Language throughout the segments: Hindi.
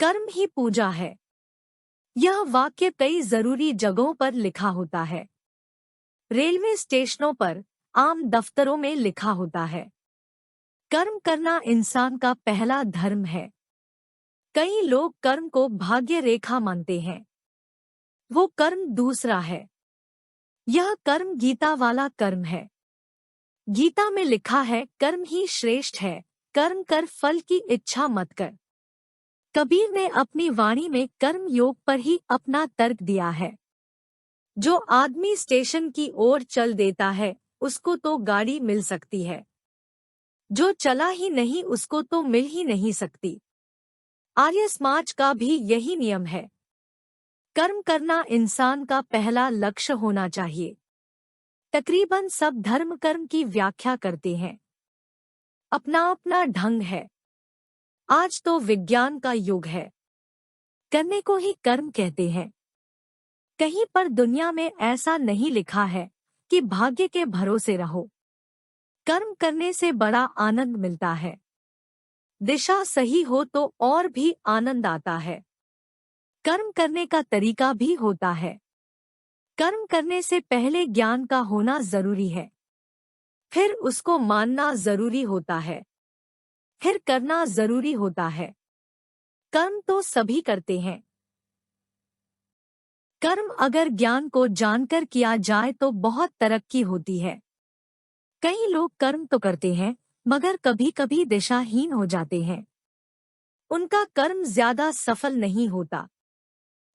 कर्म ही पूजा है। यह वाक्य कई जरूरी जगहों पर लिखा होता है। रेलवे स्टेशनों पर, आम दफ्तरों में लिखा होता है। कर्म करना इंसान का पहला धर्म है। कई लोग कर्म को भाग्य रेखा मानते हैं। वो कर्म दूसरा है। यह कर्म गीता वाला कर्म है। गीता में लिखा है, कर्म ही श्रेष्ठ है, कर्म कर फल की इच्छा मत कर। कबीर ने अपनी वाणी में कर्म योग पर ही अपना तर्क दिया है। जो आदमी स्टेशन की ओर चल देता है, उसको तो गाड़ी मिल सकती है। जो चला ही नहीं, उसको तो मिल ही नहीं सकती। आर्य समाज का भी यही नियम है। कर्म करना इंसान का पहला लक्ष्य होना चाहिए। तकरीबन सब धर्म कर्म की व्याख्या करते हैं। अपना अपना ढंग है। आज तो विज्ञान का युग है। करने को ही कर्म कहते हैं। कहीं पर दुनिया में ऐसा नहीं लिखा है कि भाग्य के भरोसे रहो। कर्म करने से बड़ा आनंद मिलता है। दिशा सही हो तो और भी आनंद आता है। कर्म करने का तरीका भी होता है। कर्म करने से पहले ज्ञान का होना जरूरी है। फिर उसको मानना जरूरी होता है। फिर करना जरूरी होता है। कर्म तो सभी करते हैं। कर्म अगर ज्ञान को जानकर किया जाए तो बहुत तरक्की होती है। कई लोग कर्म तो करते हैं, मगर कभी कभी दिशाहीन हो जाते हैं। उनका कर्म ज्यादा सफल नहीं होता।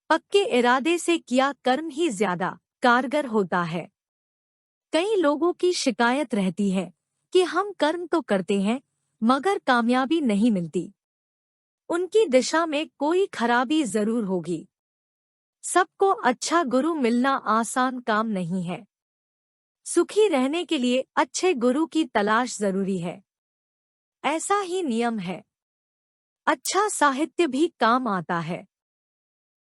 पक्के इरादे से किया कर्म ही ज्यादा कारगर होता है। कई लोगों की शिकायत रहती है कि हम कर्म तो करते हैं, मगर कामयाबी नहीं मिलती। उनकी दिशा में कोई खराबी जरूर होगी। सबको अच्छा गुरु मिलना आसान काम नहीं है। सुखी रहने के लिए अच्छे गुरु की तलाश जरूरी है। ऐसा ही नियम है। अच्छा साहित्य भी काम आता है।